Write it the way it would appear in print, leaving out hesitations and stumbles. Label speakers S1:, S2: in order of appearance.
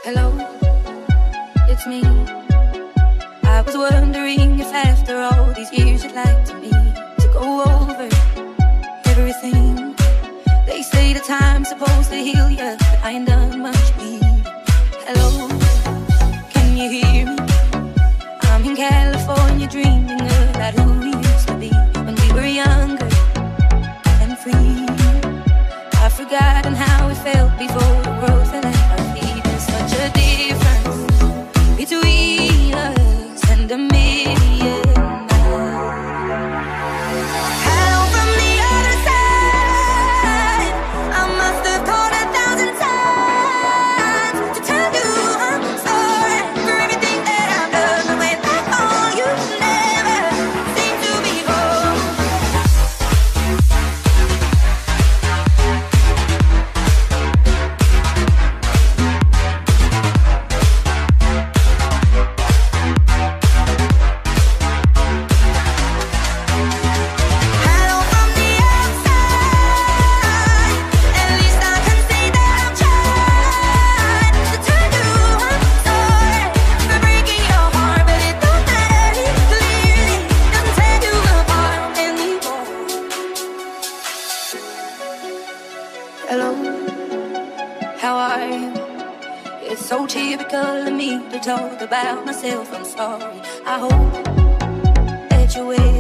S1: Hello, it's me. I was wondering if after all these years you'd like to me to go over everything. They say the time's supposed to heal you, but I ain't done much bleeding. Hello, can you hear me? I'm in California dreaming about who we used to be when we were younger and free. I've forgotten how it felt before the world fell at our feet. There's such a difference between us and a million miles. Hello from the other side. I must have called 1,000 times to tell you I'm sorry for everything that I've done. But when I call, you never seem to be home. Hello from the outside. At least I can say that I've tried to tell you I'm sorry for breaking your heart, but it don't matter. It clearly doesn't tear you apart anymore. Hello, how are you? It's so typical of me to talk about myself. I'm sorry. I hope that you're well.